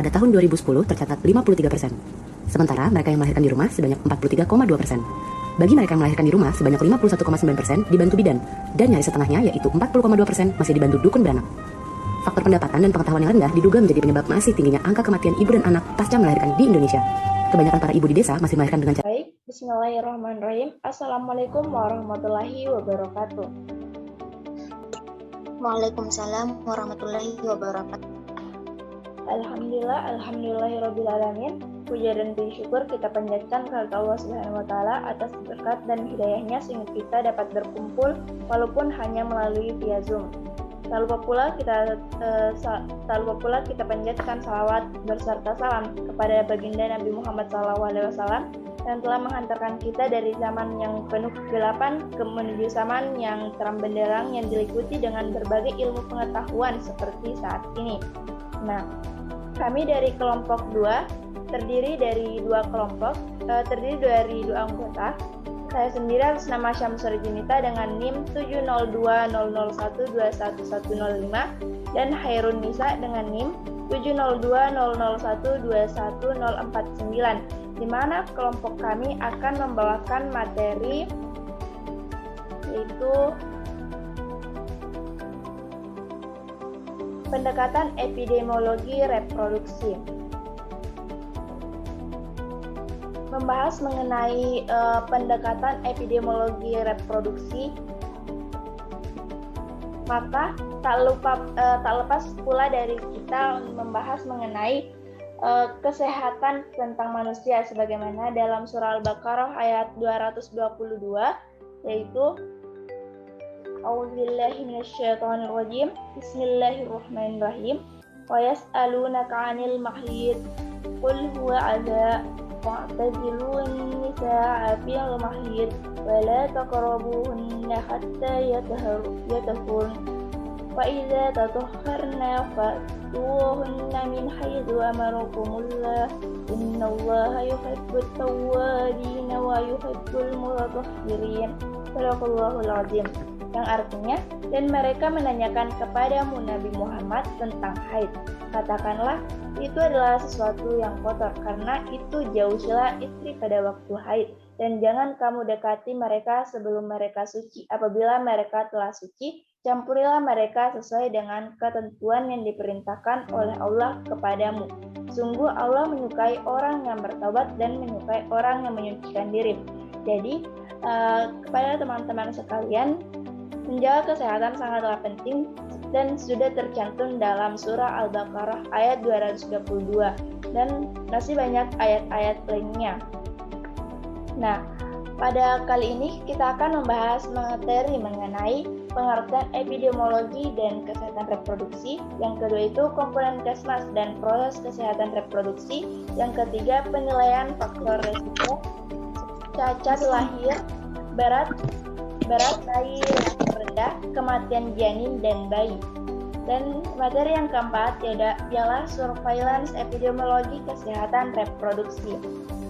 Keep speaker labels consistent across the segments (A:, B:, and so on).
A: Pada tahun 2010 tercatat 53%. Sementara mereka yang melahirkan di rumah sebanyak 43,2%. Bagi mereka yang melahirkan di rumah sebanyak 51,9% dibantu bidan, dan nyaris setengahnya yaitu 40,2% masih dibantu dukun beranak. Faktor pendapatan dan pengetahuan yang rendah diduga menjadi penyebab masih tingginya angka kematian ibu dan anak pasca melahirkan di Indonesia. Kebanyakan para ibu di desa masih melahirkan dengan cara...
B: Baik, bismillahirrahmanirrahim. Assalamualaikum warahmatullahi wabarakatuh.
C: Waalaikumsalam warahmatullahi wabarakatuh.
B: Alhamdulillahirrabbilalamin. Puja dan puji syukur kita panjatkan kepada Allah Subhanahu wa Ta'ala atas berkat dan hidayahnya sehingga kita dapat berkumpul walaupun hanya melalui via Zoom. Tak lupa pula kita panjatkan salawat berserta salam kepada baginda Nabi Muhammad SAW yang telah menghantarkan kita dari zaman yang penuh kegelapan menuju zaman yang terang benderang yang diliputi dengan berbagai ilmu pengetahuan seperti saat ini. Nah, kami dari kelompok 2 terdiri dari dua anggota. Saya sendiri atas nama Syamsur Junita dengan NIM 70200121105 dan Hairun Nisa dengan NIM 70200121049, di mana kelompok kami akan membawakan materi yaitu pendekatan epidemiologi reproduksi. Membahas mengenai pendekatan epidemiologi reproduksi, maka tak lepas pula dari kita membahas mengenai kesehatan tentang manusia sebagaimana dalam surah Al-Baqarah ayat 222 yaitu A'udzubillahi minasyaitonirrajim. Bismillahirrahmanirrahim. Wa yas'alunaka 'anil mahid qul huwa 'adza واعتزلوا النساء في المحيض ولا تقربوهن حتى يطهرن فإذا تطهرن فأتوهن من حيث أمركم الله إن الله يحب التوابين ويحب المتطهرين. Sadaqallahul Azim. Yang artinya, dan mereka menanyakan kepadamu Nabi Muhammad tentang haid. Katakanlah, itu adalah sesuatu yang kotor, karena itu jauhilah istri pada waktu haid, dan jangan kamu dekati mereka sebelum mereka suci. Apabila mereka telah suci, campurilah mereka sesuai dengan ketentuan yang diperintahkan oleh Allah kepadamu. Sungguh Allah menyukai orang yang bertobat dan menyukai orang yang menyucikan diri. Jadi, kepada teman-teman sekalian, menjaga kesehatan sangatlah penting dan sudah tercantum dalam surah Al-Baqarah ayat 222 dan masih banyak ayat-ayat lainnya. Nah, pada kali ini kita akan membahas materi mengenai pengertian epidemiologi dan kesehatan reproduksi. Yang kedua itu komponen kesmas dan proses kesehatan reproduksi. Yang ketiga penilaian faktor risiko, cacat lahir, berat bayi yang rendah, kematian janin dan bayi. Dan materi yang keempat ialah surveillance epidemiologi kesehatan reproduksi.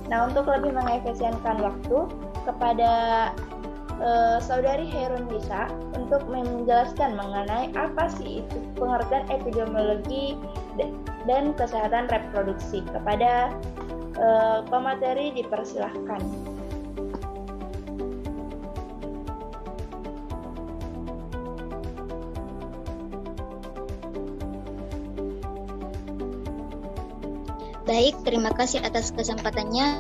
B: Nah, untuk lebih mengefisienkan waktu kepada Saudari Hairun Nisa untuk menjelaskan mengenai apa sih itu pengertian epidemiologi dan kesehatan reproduksi. Kepada pemateri dipersilahkan.
C: Baik, terima kasih atas kesempatannya.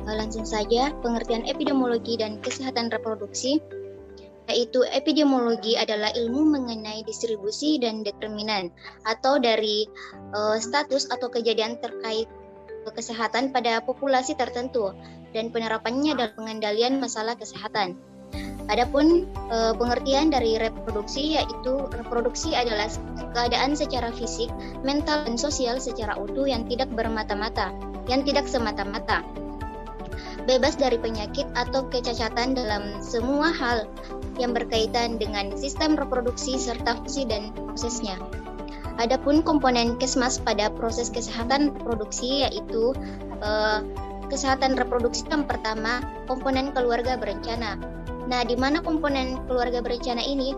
C: Langsung saja, pengertian epidemiologi dan kesehatan reproduksi, yaitu epidemiologi adalah ilmu mengenai distribusi dan determinan atau dari status atau kejadian terkait kesehatan pada populasi tertentu dan penerapannya dalam pengendalian masalah kesehatan. Adapun pengertian dari reproduksi, yaitu reproduksi adalah keadaan secara fisik, mental, dan sosial secara utuh yang tidak semata-mata, bebas dari penyakit atau kecacatan dalam semua hal yang berkaitan dengan sistem reproduksi serta fungsi dan prosesnya. Adapun komponen kesmas pada proses kesehatan reproduksi, yaitu kesehatan reproduksi yang pertama, komponen keluarga berencana. Nah, di mana komponen keluarga berencana ini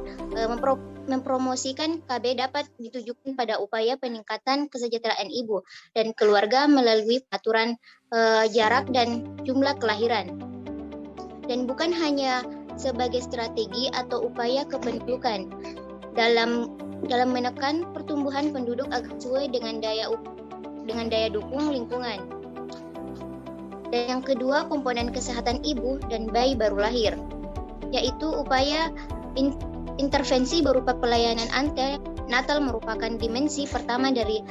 C: mempromosikan KB dapat ditujukan pada upaya peningkatan kesejahteraan ibu dan keluarga melalui aturan jarak dan jumlah kelahiran. Dan bukan hanya sebagai strategi atau upaya kependudukan dalam menekan pertumbuhan penduduk agar sesuai dengan daya dukung lingkungan. Dan yang kedua, komponen kesehatan ibu dan bayi baru lahir, yaitu upaya intervensi berupa pelayanan antenatal merupakan dimensi pertama dari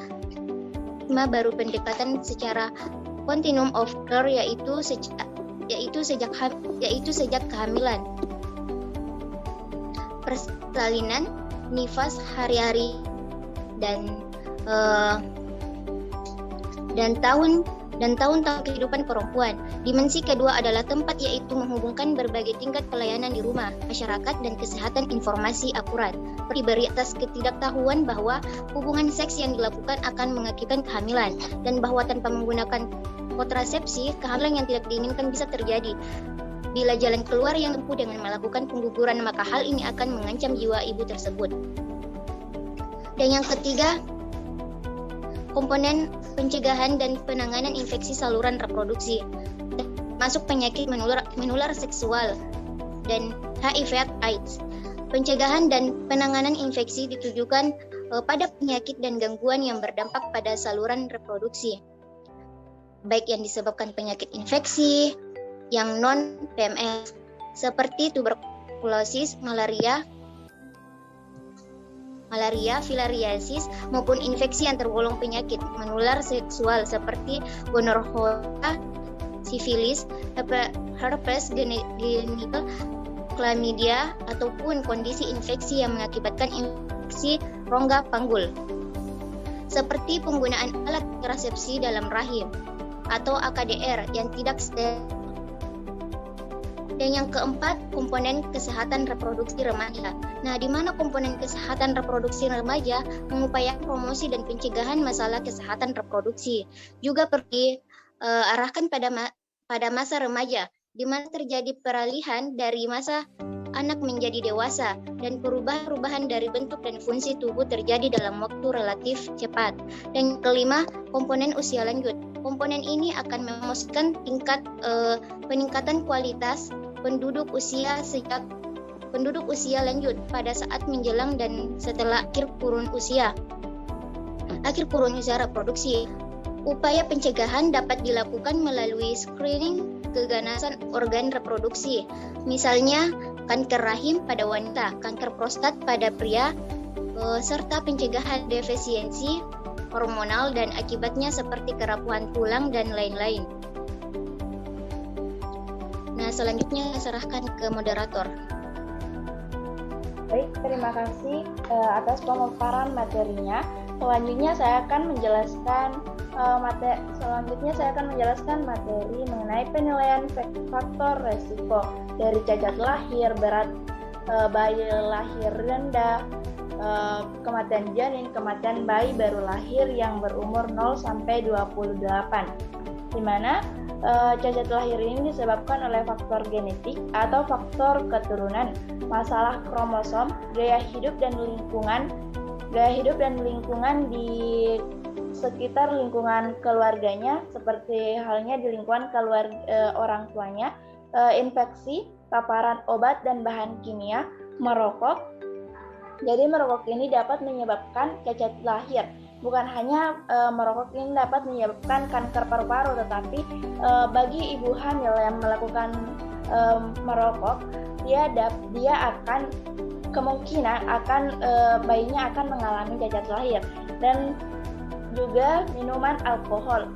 C: baru pendekatan secara continuum of care, yaitu sejak kehamilan, persalinan, nifas hari-hari dan tahun-tahun kehidupan perempuan. Dimensi kedua adalah tempat, yaitu menghubungkan berbagai tingkat pelayanan di rumah, masyarakat, dan kesehatan informasi akurat. Diberi atas ketidaktahuan bahwa hubungan seks yang dilakukan akan mengakibatkan kehamilan, dan bahwa tanpa menggunakan kontrasepsi, kehamilan yang tidak diinginkan bisa terjadi. Bila jalan keluar yang tempuh dengan melakukan pengguguran, maka hal ini akan mengancam jiwa ibu tersebut. Dan yang ketiga, komponen pencegahan dan penanganan infeksi saluran reproduksi, masuk penyakit menular seksual dan HIV/AIDS. Pencegahan dan penanganan infeksi ditujukan pada penyakit dan gangguan yang berdampak pada saluran reproduksi, baik yang disebabkan penyakit infeksi yang non-PMS seperti tuberkulosis, malaria, filariasis, maupun infeksi yang tergolong penyakit menular seksual seperti gonorrhea, sifilis, herpes genital, chlamydia, ataupun kondisi infeksi yang mengakibatkan infeksi rongga panggul seperti penggunaan alat kontrasepsi dalam rahim atau AKDR yang tidak steril. Dan yang keempat, komponen kesehatan reproduksi remaja. Nah, di mana komponen kesehatan reproduksi remaja mengupayakan promosi dan pencegahan masalah kesehatan reproduksi. Juga perlu diarahkan pada masa remaja, di mana terjadi peralihan dari masa anak menjadi dewasa dan perubahan dari bentuk dan fungsi tubuh terjadi dalam waktu relatif cepat. Dan kelima, komponen usia lanjut. Komponen ini akan memastikan tingkat peningkatan kualitas penduduk usia lanjut pada saat menjelang dan setelah akhir kurun usia reproduksi. Upaya pencegahan dapat dilakukan melalui screening keganasan organ reproduksi, misalnya kanker rahim pada wanita, kanker prostat pada pria, serta pencegahan defisiensi hormonal dan akibatnya seperti kerapuhan tulang dan lain-lain. Nah, selanjutnya saya serahkan ke moderator.
B: Baik, terima kasih atas pemaparan materinya. Selanjutnya saya akan menjelaskan materi mengenai penilaian faktor resiko dari cacat lahir, berat bayi lahir rendah, kematian janin, kematian bayi baru lahir yang berumur 0 sampai 28, di mana cacat lahir ini disebabkan oleh faktor genetik atau faktor keturunan, masalah kromosom, gaya hidup dan lingkungan di sekitar lingkungan keluarganya, seperti halnya di lingkungan orang tuanya, infeksi, paparan obat dan bahan kimia, merokok. Jadi merokok ini dapat menyebabkan cacat lahir. Bukan hanya merokok ini dapat menyebabkan kanker paru-paru, tetapi bagi ibu hamil yang melakukan merokok, dia akan kemungkinan bayinya akan mengalami cacat lahir. Dan juga minuman alkohol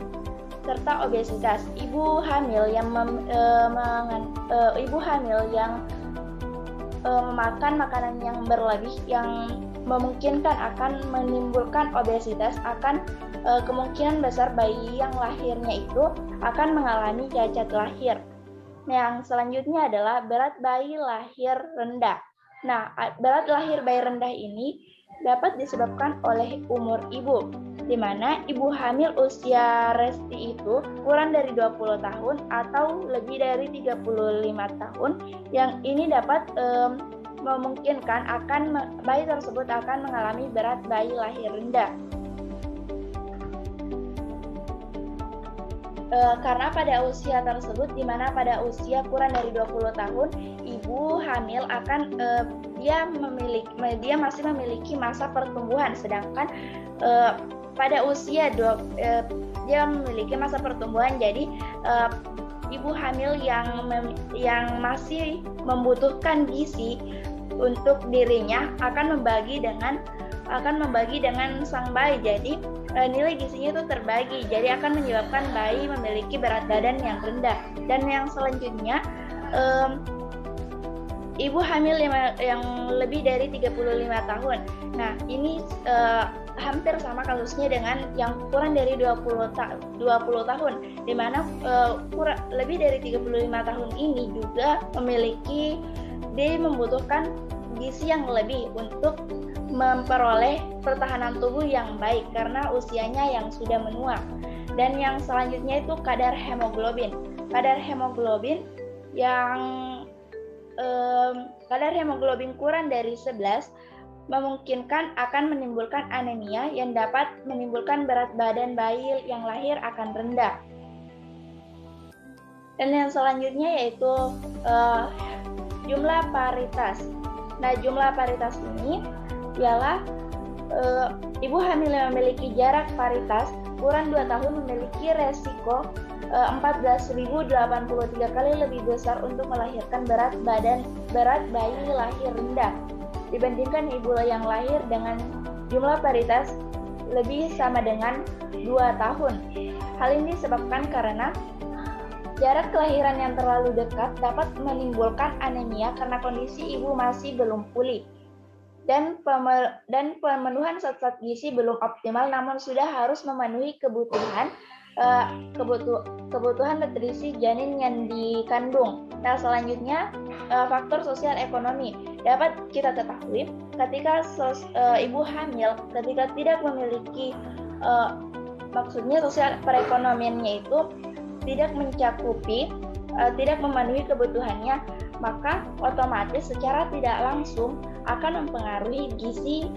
B: serta obesitas. Ibu hamil yang memakan makanan yang berlebih yang memungkinkan akan menimbulkan obesitas, akan kemungkinan besar bayi yang lahirnya itu akan mengalami cacat lahir. Yang selanjutnya adalah berat bayi lahir rendah. Nah, berat lahir bayi rendah ini dapat disebabkan oleh umur ibu, di mana ibu hamil usia resti itu kurang dari 20 tahun atau lebih dari 35 tahun, yang ini dapat memungkinkan bayi tersebut akan mengalami berat bayi lahir rendah. Karena pada usia tersebut, di mana pada usia kurang dari 20 tahun, ibu hamil akan dia masih memiliki masa pertumbuhan, sedangkan pada usia dia memiliki masa pertumbuhan. Jadi ibu hamil yang masih membutuhkan gizi untuk dirinya akan membagi dengan sang bayi. Jadi nilai gizinya itu terbagi, jadi akan menyebabkan bayi memiliki berat badan yang rendah. Dan yang selanjutnya, ibu hamil yang lebih dari 35 tahun. Nah, ini hampir sama kasusnya dengan yang kurang dari 20 tahun, di mana lebih dari 35 tahun ini juga dia membutuhkan gizi yang lebih untuk memperoleh pertahanan tubuh yang baik karena usianya yang sudah menua. Dan yang selanjutnya itu kadar hemoglobin. Kadar hemoglobin kurang dari 11 memungkinkan akan menimbulkan anemia yang dapat menimbulkan berat badan bayi yang lahir akan rendah. Dan yang selanjutnya yaitu jumlah paritas. Nah, jumlah paritas ini ialah ibu hamil yang memiliki jarak paritas kurang 2 tahun memiliki resiko 14.083 kali lebih besar untuk melahirkan berat bayi lahir rendah dibandingkan ibu yang lahir dengan jumlah paritas lebih sama dengan 2 tahun. Hal ini disebabkan karena jarak kelahiran yang terlalu dekat dapat menimbulkan anemia karena kondisi ibu masih belum pulih. Dan pemenuhan zat-zat gizi belum optimal, namun sudah harus memenuhi kebutuhan nutrisi janin yang dikandung. Nah, selanjutnya faktor sosial ekonomi. Dapat kita ketahui ketika ibu hamil ketika tidak memiliki maksudnya sosial perekonomiannya itu tidak mencakupi tidak memenuhi kebutuhannya, maka otomatis secara tidak langsung akan mempengaruhi gizi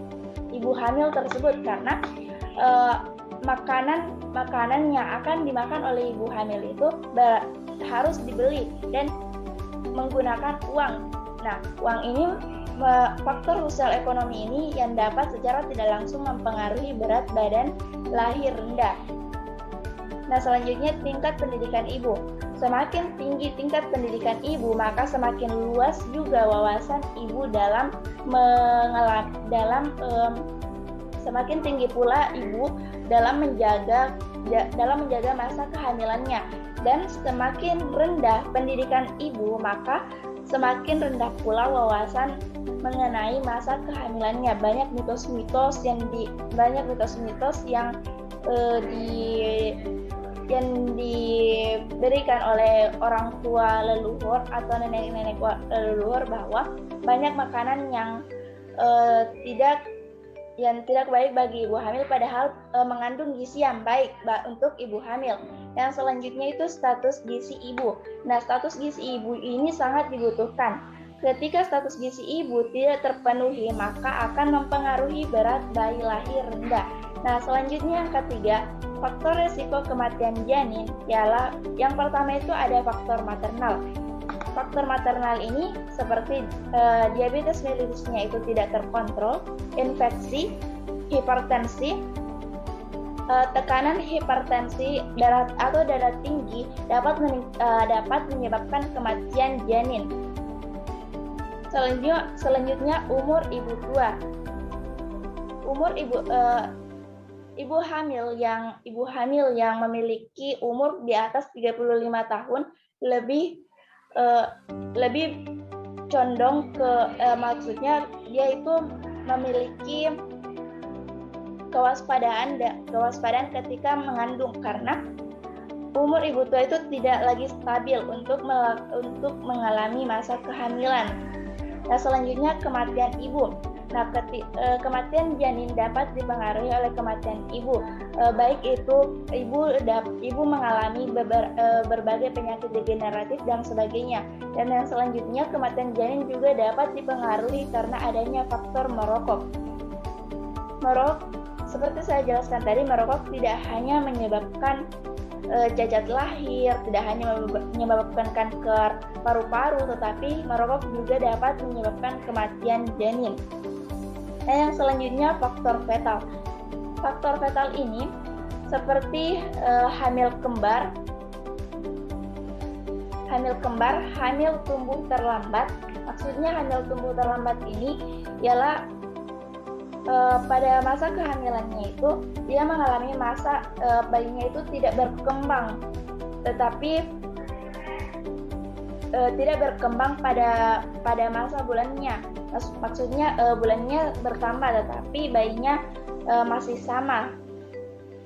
B: ibu hamil tersebut karena makanan yang akan dimakan oleh ibu hamil itu harus dibeli dan menggunakan uang. Nah, uang ini faktor sosial ekonomi ini yang dapat secara tidak langsung mempengaruhi berat badan lahir rendah. Nah, selanjutnya tingkat pendidikan ibu. Semakin tinggi tingkat pendidikan ibu, maka semakin luas juga wawasan ibu semakin tinggi pula ibu dalam menjaga masa kehamilannya. Dan semakin rendah pendidikan ibu, maka semakin rendah pula wawasan mengenai masa kehamilannya. Banyak mitos-mitos yang diberikan oleh orang tua leluhur atau nenek-nenek leluhur bahwa banyak makanan yang tidak baik bagi ibu hamil, padahal mengandung gizi yang baik untuk ibu hamil. Yang selanjutnya itu status gizi ibu. Nah, status gizi ibu ini sangat dibutuhkan. Ketika status gizi ibu tidak terpenuhi, maka akan mempengaruhi berat bayi lahir rendah. Nah, selanjutnya yang ketiga, faktor resiko kematian janin ialah yang pertama itu ada faktor maternal. Faktor maternal ini seperti diabetes mellitusnya itu tidak terkontrol, infeksi, hipertensi, tekanan hipertensi darah tinggi dapat menyebabkan kematian janin. Selanjutnya umur ibu tua. Umur ibu hamil yang memiliki umur di atas 35 tahun lebih condong ke maksudnya dia itu memiliki kewaspadaan ketika mengandung karena umur ibu tua itu tidak lagi stabil untuk mengalami masa kehamilan. Nah, selanjutnya kematian ibu. Nah, kematian janin dapat dipengaruhi oleh kematian ibu, baik itu ibu mengalami berbagai penyakit degeneratif dan sebagainya. Dan yang selanjutnya, kematian janin juga dapat dipengaruhi karena adanya faktor merokok. Seperti saya jelaskan tadi, merokok tidak hanya menyebabkan cacat lahir, tidak hanya menyebabkan kanker paru-paru, tetapi merokok juga dapat menyebabkan kematian janin. Nah, yang selanjutnya faktor fetal. Faktor fetal ini seperti hamil kembar, hamil tumbuh terlambat. Maksudnya hamil tumbuh terlambat ini ialah pada masa kehamilannya itu dia mengalami masa bayinya itu tidak berkembang, tetapi tidak berkembang pada masa bulannya. Maksudnya bulannya bertambah, tetapi bayinya masih sama.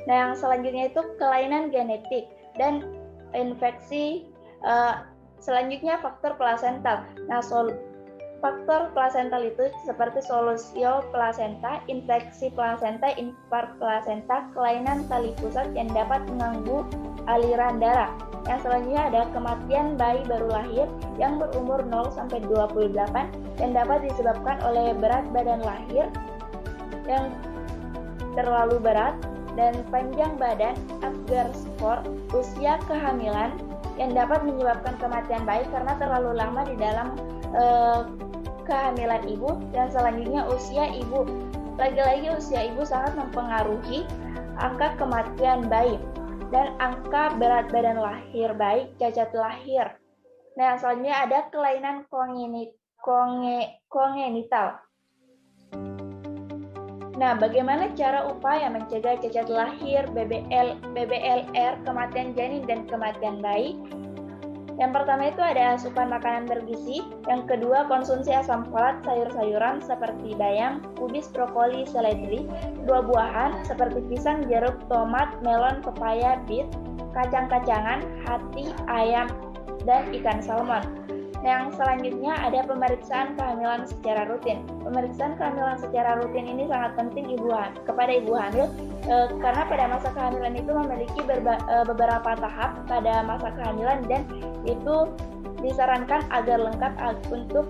B: Nah, yang selanjutnya itu kelainan genetik dan infeksi. Selanjutnya faktor plasental. Nah, faktor plasental itu seperti solusio plasenta, infeksi plasenta, infark plasenta, kelainan tali pusat yang dapat mengganggu aliran darah. Yang selanjutnya ada kematian bayi baru lahir yang berumur 0-28 yang dapat disebabkan oleh berat badan lahir yang terlalu berat dan panjang badan, Apgar skor, usia kehamilan yang dapat menyebabkan kematian bayi karena terlalu lama di dalam kehamilan ibu. Dan selanjutnya usia ibu. Lagi-lagi usia ibu sangat mempengaruhi angka kematian bayi dan angka berat badan lahir bayi, cacat lahir. Nah, selanjutnya ada kelainan kongenital. Nah, bagaimana cara upaya mencegah cacat lahir, BBLR, kematian janin dan kematian bayi? Yang pertama itu ada asupan makanan bergizi, yang kedua konsumsi asam folat sayur-sayuran seperti bayam, kubis, brokoli, seledri, buah-buahan seperti pisang, jeruk, tomat, melon, pepaya, bit, kacang-kacangan, hati, ayam, dan ikan salmon. Yang selanjutnya ada pemeriksaan kehamilan secara rutin. Pemeriksaan kehamilan secara rutin ini sangat penting kepada ibu hamil karena pada masa kehamilan itu memiliki beberapa tahap pada masa kehamilan dan itu disarankan agar lengkap untuk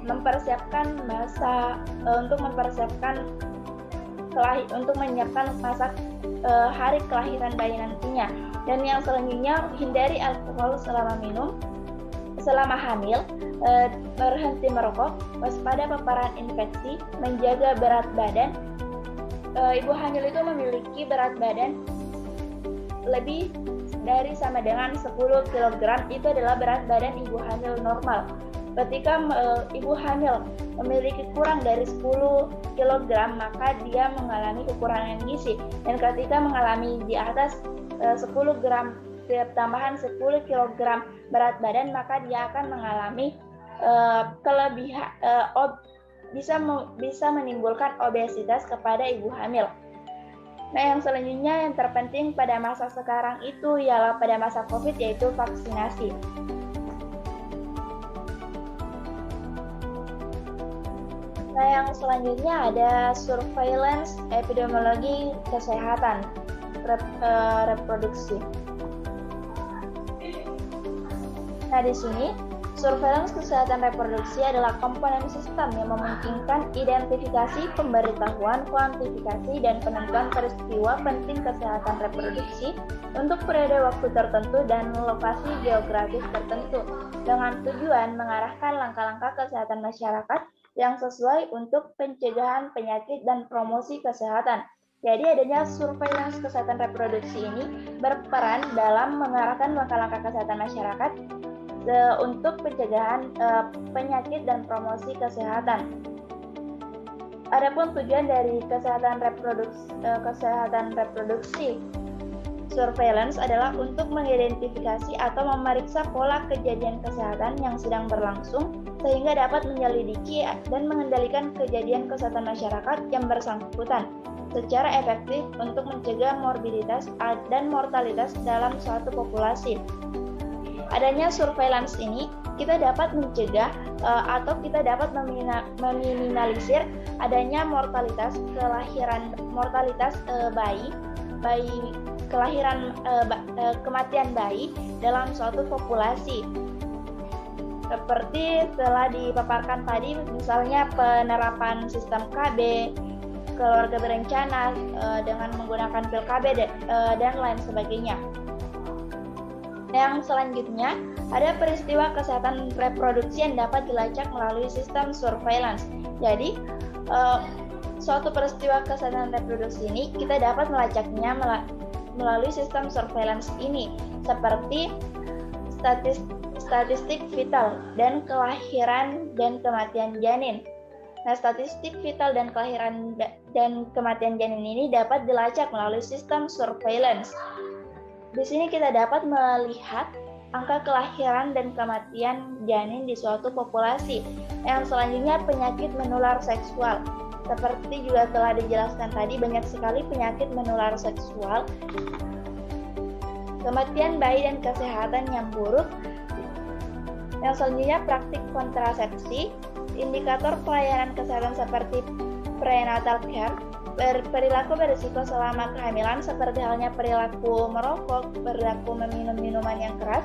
B: mempersiapkan menyiapkan masa hari kelahiran bayi nantinya. Dan yang selanjutnya, hindari alkohol selama hamil, berhenti merokok, waspada paparan infeksi, menjaga berat badan. Ibu hamil itu memiliki berat badan lebih dari sama dengan 10 kg, itu adalah berat badan ibu hamil normal. Ketika ibu hamil memiliki kurang dari 10 kg, maka dia mengalami kekurangan gizi. Dan ketika mengalami di atas 10 gram tambahan 10 kg berat badan, maka dia akan mengalami bisa menimbulkan obesitas kepada ibu hamil. Nah, yang selanjutnya yang terpenting pada masa sekarang itu ialah pada masa COVID, yaitu vaksinasi. Nah, yang selanjutnya ada surveillance epidemiologi kesehatan reproduksi. Nah, di sini surveillance kesehatan reproduksi adalah komponen sistem yang memungkinkan identifikasi, pemberitahuan, kuantifikasi, dan penentuan peristiwa penting kesehatan reproduksi untuk periode waktu tertentu dan lokasi geografis tertentu, dengan tujuan mengarahkan langkah-langkah kesehatan masyarakat yang sesuai untuk pencegahan penyakit dan promosi kesehatan. Jadi adanya surveillance kesehatan reproduksi ini berperan dalam mengarahkan langkah-langkah kesehatan masyarakat untuk pencegahan penyakit dan promosi kesehatan. Adapun tujuan dari kesehatan reproduksi surveillance adalah untuk mengidentifikasi atau memeriksa pola kejadian kesehatan yang sedang berlangsung sehingga dapat menyelidiki dan mengendalikan kejadian kesehatan masyarakat yang bersangkutan secara efektif untuk mencegah morbiditas dan mortalitas dalam suatu populasi. Adanya surveillance ini, kita dapat mencegah atau kita dapat meminimalisir adanya kematian bayi dalam suatu populasi. Seperti telah dipaparkan tadi, misalnya penerapan sistem KB, keluarga berencana dengan menggunakan pil KB dan lain sebagainya. Yang selanjutnya, ada peristiwa kesehatan reproduksi yang dapat dilacak melalui sistem surveillance. Jadi, suatu peristiwa kesehatan reproduksi ini kita dapat melacaknya melalui sistem surveillance ini, seperti statistik vital dan kelahiran dan kematian janin. Nah, statistik vital dan kelahiran dan kematian janin ini dapat dilacak melalui sistem surveillance. Di sini kita dapat melihat angka kelahiran dan kematian janin di suatu populasi. Yang selanjutnya, penyakit menular seksual. Seperti juga telah dijelaskan tadi, banyak sekali penyakit menular seksual. Kematian bayi dan kesehatan yang buruk. Yang selanjutnya, praktik kontrasepsi. Indikator pelayanan kesehatan seperti prenatal care, perilaku berisiko selama kehamilan seperti halnya perilaku merokok, perilaku meminum minuman yang keras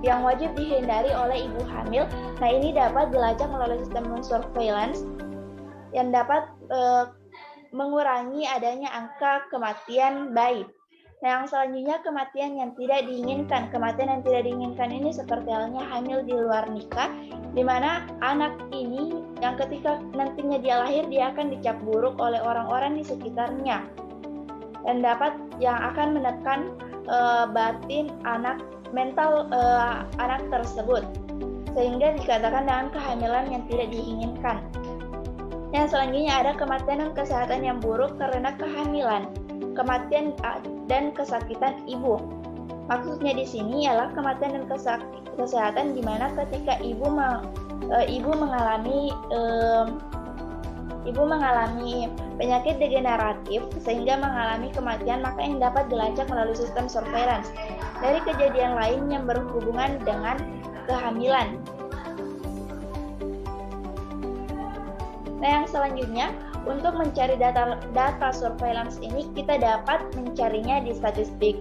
B: yang wajib dihindari oleh ibu hamil. Nah, ini dapat dilacak melalui sistem surveillance yang dapat mengurangi adanya angka kematian bayi. Nah, yang selanjutnya, kematian yang tidak diinginkan. Kematian yang tidak diinginkan ini seperti halnya hamil di luar nikah, di mana anak ini yang ketika nantinya dia lahir, dia akan dicap buruk oleh orang-orang di sekitarnya, dan yang akan menekan batin mental anak tersebut, sehingga dikatakan dengan kehamilan yang tidak diinginkan. Yang selanjutnya, ada kematian dan kesehatan yang buruk karena kehamilan, kematian dan kesakitan ibu. Maksudnya di sini ialah kematian dan kesehatan di mana ketika ibu mengalami penyakit degeneratif sehingga mengalami kematian, maka yang dapat dilacak melalui sistem surveillance dari kejadian lain yang berhubungan dengan kehamilan. Nah, yang selanjutnya, untuk mencari data surveillance ini, kita dapat mencarinya di statistik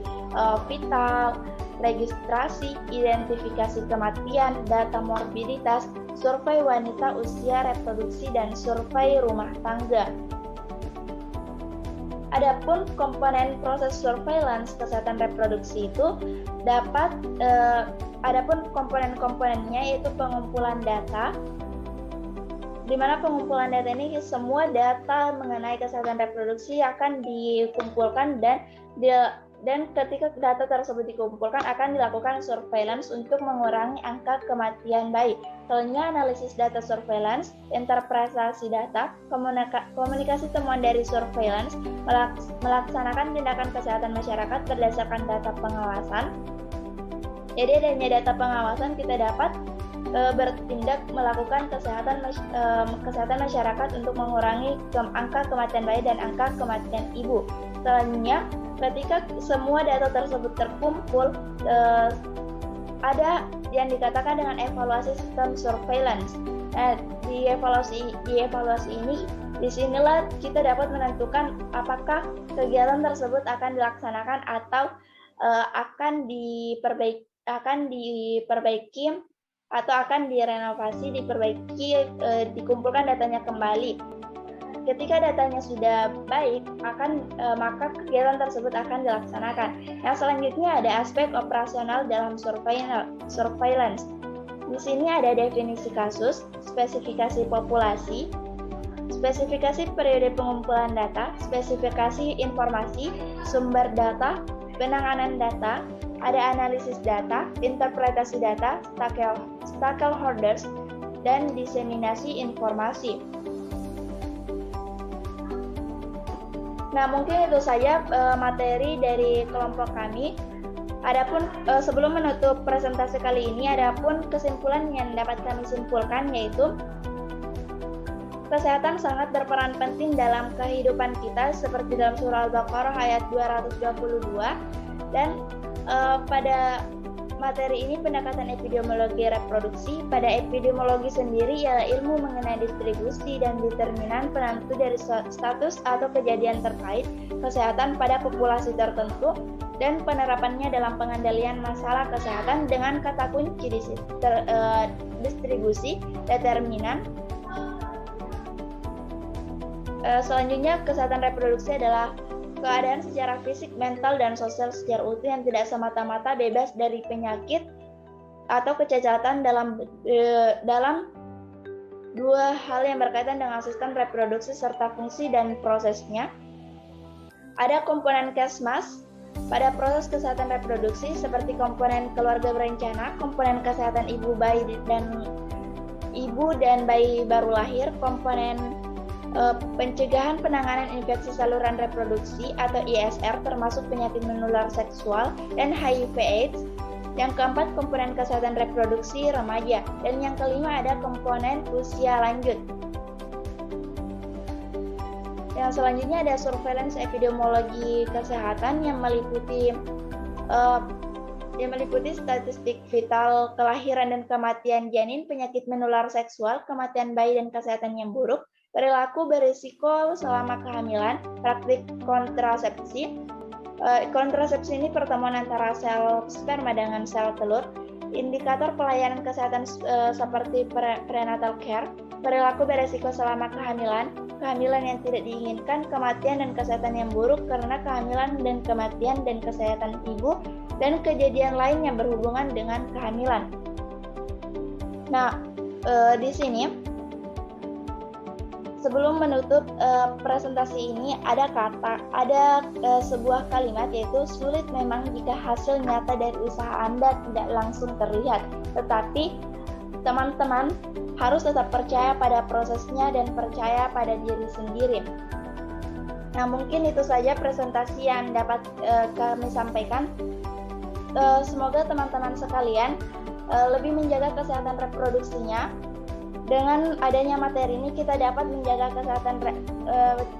B: vital, registrasi, identifikasi kematian, data morbiditas, survei wanita usia reproduksi, dan survei rumah tangga. Adapun komponen proses surveillance kesehatan reproduksi itu adapun komponen-komponennya yaitu pengumpulan data, di mana pengumpulan data ini semua data mengenai kesehatan reproduksi akan dikumpulkan dan ketika data tersebut dikumpulkan akan dilakukan surveillance untuk mengurangi angka kematian bayi. Selanjutnya, analisis data surveillance, interpretasi data, komunikasi temuan dari surveillance, melaksanakan tindakan kesehatan masyarakat berdasarkan data pengawasan. Jadi adanya data pengawasan, kita dapat bertindak melakukan kesehatan masyarakat untuk mengurangi angka kematian bayi dan angka kematian ibu. Selanjutnya, ketika semua data tersebut terkumpul, ada yang dikatakan dengan evaluasi sistem surveillance. Nah, di evaluasi ini, disinilah kita dapat menentukan apakah kegiatan tersebut akan dilaksanakan atau akan diperbaiki atau akan direnovasi, dikumpulkan datanya kembali. Ketika datanya sudah baik, maka kegiatan tersebut akan dilaksanakan. Yang selanjutnya ada aspek operasional dalam surveillance. Di sini ada definisi kasus, spesifikasi populasi, spesifikasi periode pengumpulan data, spesifikasi informasi, sumber data, penanganan data, ada analisis data, interpretasi data, stakeholders, dan diseminasi informasi. Nah, mungkin itu saja materi dari kelompok kami. Adapun sebelum menutup presentasi kali ini, adapun kesimpulan yang dapat kami simpulkan yaitu kesehatan sangat berperan penting dalam kehidupan kita seperti dalam surah Al-Baqarah ayat 222, dan pada materi ini pendekatan epidemiologi reproduksi. Pada epidemiologi sendiri ialah ilmu mengenai distribusi dan determinan penentu dari status atau kejadian terkait kesehatan pada populasi tertentu dan penerapannya dalam pengendalian masalah kesehatan dengan kata kunci distribusi, determinan. Selanjutnya, kesehatan reproduksi adalah keadaan secara fisik, mental, dan sosial secara utuh yang tidak semata-mata bebas dari penyakit atau kecacatan dalam dua hal yang berkaitan dengan sistem reproduksi serta fungsi dan prosesnya. Ada komponen kesmas pada proses kesehatan reproduksi seperti komponen keluarga berencana, komponen kesehatan ibu dan bayi baru lahir, komponen pencegahan penanganan infeksi saluran reproduksi atau ISR termasuk penyakit menular seksual dan HIV/AIDS. Yang keempat, komponen kesehatan reproduksi remaja. Dan yang kelima ada komponen usia lanjut. Yang selanjutnya ada surveillance epidemiologi kesehatan yang meliputi statistik vital, kelahiran dan kematian janin, penyakit menular seksual, kematian bayi dan kesehatan yang buruk, perilaku berisiko selama kehamilan, praktik kontrasepsi. Kontrasepsi ini pertemuan antara sel sperma dengan sel telur, indikator pelayanan kesehatan seperti prenatal care, perilaku berisiko selama kehamilan, kehamilan yang tidak diinginkan, kematian dan kesehatan yang buruk karena kehamilan dan kematian dan kesehatan ibu, dan kejadian lain yang berhubungan dengan kehamilan. Nah, di sini sebelum menutup presentasi ini ada sebuah kalimat, yaitu sulit memang jika hasil nyata dari usaha Anda tidak langsung terlihat, tetapi teman-teman harus tetap percaya pada prosesnya dan percaya pada diri sendiri. Nah, mungkin itu saja presentasi yang dapat kami sampaikan. Semoga teman-teman sekalian lebih menjaga kesehatan reproduksinya. Dengan adanya materi ini kita dapat menjaga kesehatan,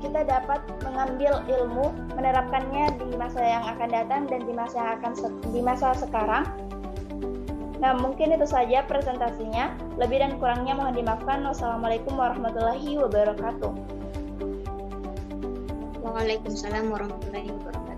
B: kita dapat mengambil ilmu, menerapkannya di masa yang akan datang dan di masa sekarang. Nah, mungkin itu saja presentasinya. Lebih dan kurangnya mohon dimaafkan. Wassalamualaikum warahmatullahi wabarakatuh.
C: Waalaikumsalam warahmatullahi wabarakatuh.